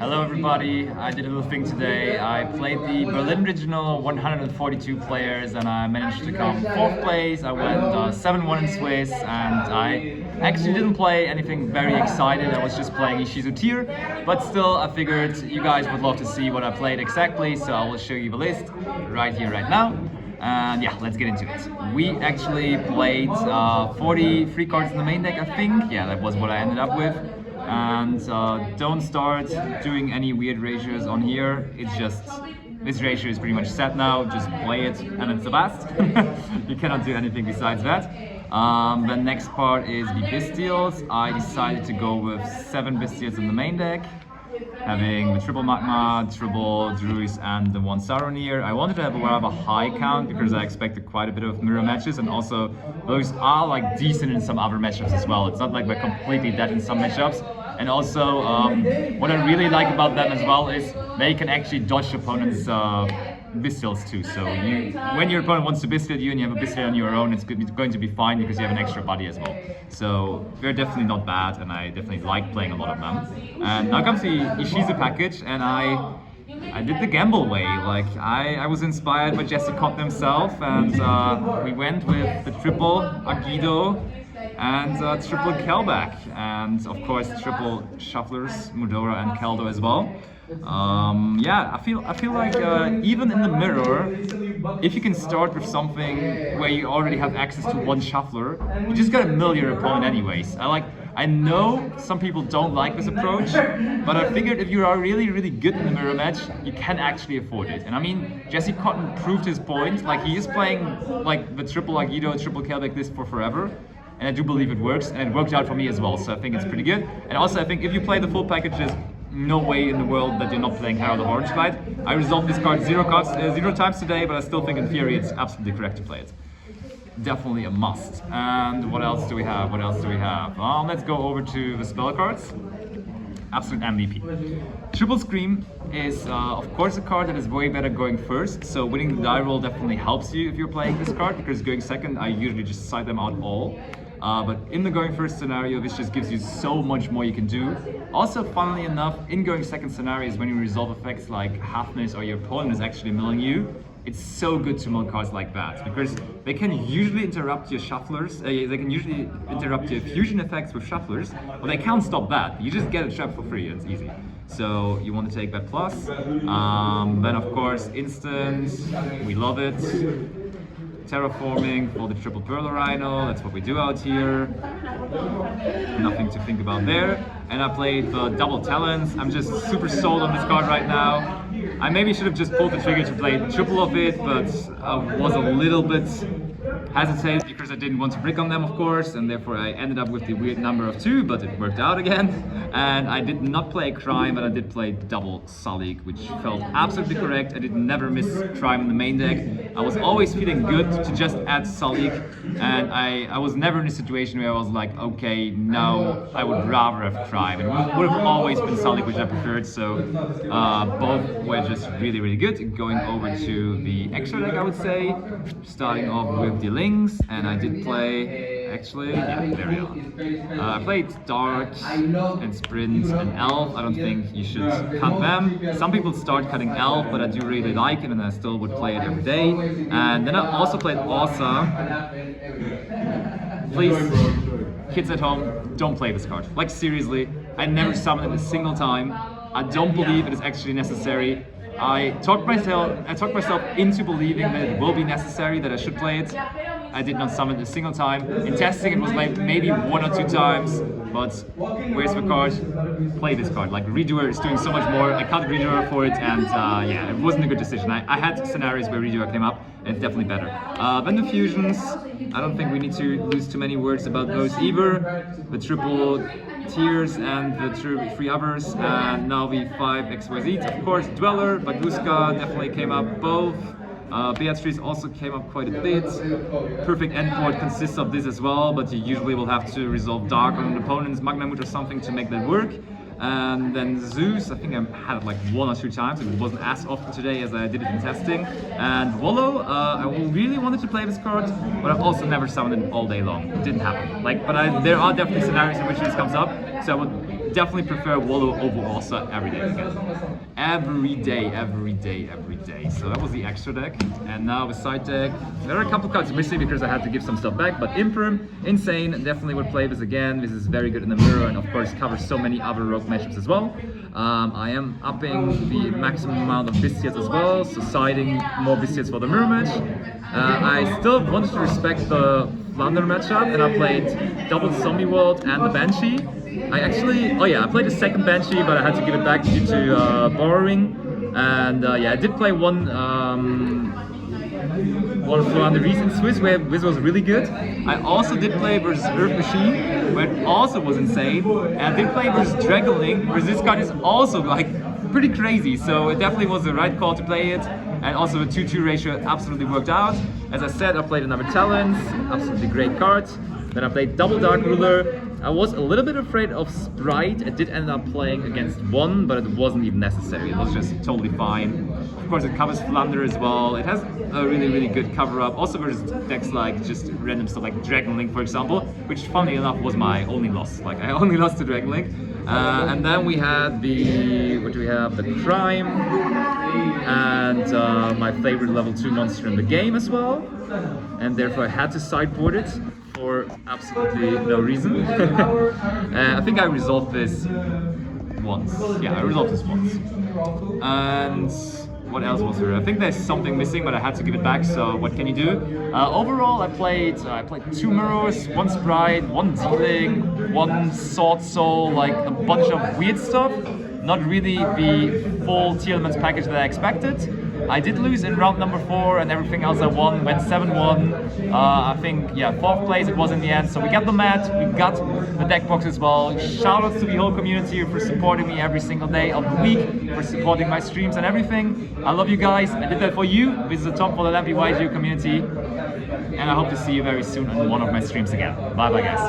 Hello everybody, I did a little thing today. I played the Berlin Regional 142 players and I managed to come 4th place. I went 7-1 in Swiss and I actually didn't play anything very excited. I was just playing Ishizu tier, but still I figured you guys would love to see what I played exactly, so I will show you the list right here, right now. And yeah, let's get into it. We actually played 43 cards in the main deck, I think. Yeah, that was what I ended up with. And don't start doing any weird ratios on here. It's just, this ratio is pretty much set now. Just play it and it's the best. You cannot do anything besides that. The next part is the Bestials. I decided to go with 7 Bestials in the main deck, having the triple Magma, triple Druis, and the 1 Saronir. I wanted to have a rather high count because I expected quite a bit of mirror matches, and also those are like decent in some other matchups as well. It's not like we're completely dead in some matchups. And also, what I really like about them as well is they can actually dodge opponents' Bestials too. So when your opponent wants to Bestial you and you have a Bestial on your own, it's going to be fine because you have an extra body as well. So they're definitely not bad, and I definitely like playing a lot of them. And now comes the Ishizu package, and I did the gamble way. Like I was inspired by Jesse Cott himself, and we went with the triple Agido and triple Kelback, and of course triple Shufflers, Mudora and Keldo as well. Yeah, I feel like even in the mirror, if you can start with something where you already have access to 1 Shuffler, you just gotta mill your opponent anyways. I know some people don't like this approach, but I figured if you are really good in the mirror match, you can actually afford it. And I mean, Jesse Cotton proved his point. Like, he is playing like the triple Agido, triple Kelbeck list for forever. And I do believe it works, and it worked out for me as well, so I think it's pretty good. And also I think if you play the full package, there's no way in the world that you're not playing Herald of Orange Light. I resolved this card 0 times today, but I still think in theory it's absolutely correct to play it. Definitely a must. And what else do we have? Let's go over to the spell cards. Absolute MVP. Triple Scream is of course a card that is way better going first, so winning the die roll definitely helps you if you're playing this card, because going second I usually just side them out all. But in the going first scenario, this just gives you so much more you can do. Also, funnily enough, in going second scenarios, when you resolve effects like halfness or your opponent is actually milling you, it's so good to mill cards like that, because they can usually interrupt your shufflers, they can usually interrupt your fusion effects with shufflers, but they can't stop that. You just get a trap for free, it's easy. So you want to take that plus. Then of course, instant, we love it. Terraforming for the triple Perler Rhino, that's what we do out here. Nothing to think about there. And I played the double Talons. I'm just super sold on this card right now. I maybe should have just pulled the trigger to play triple of it, but I was a little bit hesitant because I didn't want to brick on them, of course, and therefore I ended up with the weird number of 2, but it worked out again. And I did not play Crime, but I did play double Salik, which felt absolutely correct. I did never miss Crime in the main deck. I was always feeling good to just add Salik, and I was never in a situation where I was like, okay, no, I would rather have Crime. It would have always been Salik, which I preferred, so both were just really good. Going over to the extra deck, I would say, starting off with the Lings, and I did play, actually, yeah, there we are. I played Dark and Sprint and Elf. I don't think you should cut them. Some people start cutting Elf, but I do really like it and I still would play it every day. And then I also played Awesome. Please, kids at home, don't play this card. Like, seriously, I never summoned it a single time. I don't believe it is actually necessary. I talked myself into believing that it will be necessary, that I should play it. I did not summon it a single time. In testing, it was like maybe 1 or 2 times, but where's the card? Play this card. Like, Redoer is doing so much more. I cut Redoer for it, and yeah, it wasn't a good decision. I had scenarios where Redoer came up, and it's definitely better. Then the fusions, I don't think we need to lose too many words about those either. The triple Tears and the 3 others, and now the 5 XYZs, of course. Dweller, Baguska definitely came up both. Beatrice also came up quite a bit. Perfect Endport consists of this as well, but you usually will have to resolve Dark on an opponent's Magnamut or something to make that work. And then Zeus, I think I had it like 1 or 2 times. It wasn't as often today as I did it in testing. And Wallow, I really wanted to play this card, but I've also never summoned it all day long. It didn't happen. Like, but there are definitely scenarios in which this comes up, so I would definitely prefer Wallow over Orsa every day again. Every day. So that was the extra deck. And now the side deck, there are a couple cards missing because I had to give some stuff back, but Imperm, insane, definitely would play this again. This is very good in the mirror and of course covers so many other rogue matchups as well. I am upping the maximum amount of Bestiates as well, so siding more Bestiates for the mirror match. I still wanted to respect the Flounder matchup, and I played double Zombie World and the Banshee. I played the second Banshee, but I had to give it back due to borrowing. And I did play one Flounder in Swiss, where this was really good. I also did play versus Earth Machine, where it also was insane. And I did play versus Dragon Link, where this card is also like pretty crazy. So it definitely was the right call to play it. And also the 2-2 ratio absolutely worked out. As I said, I played another Talons, absolutely great cards. Then I played double Dark Ruler. I was a little bit afraid of Sprite. I did end up playing against one, but it wasn't even necessary. It was just totally fine. Of course, it covers Flounder as well. It has a really good cover up. Also versus decks like just random stuff like Dragon Link, for example, which funnily enough was my only loss. Like I only lost to Dragon Link. And then we had the Crime and my favorite level 2 monster in the game as well. And therefore I had to sideboard it for absolutely no reason. I think I resolved this once. Yeah, I resolved this once. And what else was there? I think there's something missing, but I had to give it back, so what can you do? Overall, I played 2 Mirrors, 1 Sprite, 1 Z-Link, 1 Sword Soul, like a bunch of weird stuff. Not really the full Tearlament package that I expected. I did lose in round number 4, and everything else I won went 7-1. I think, 4th place it was in the end. So we got the mat, we got the deck box as well. Shoutouts to the whole community for supporting me every single day of the week, for supporting my streams and everything. I love you guys. I did that for you. This is a Tom for the Lampy YGO community, and I hope to see you very soon on one of my streams again. Bye bye, guys.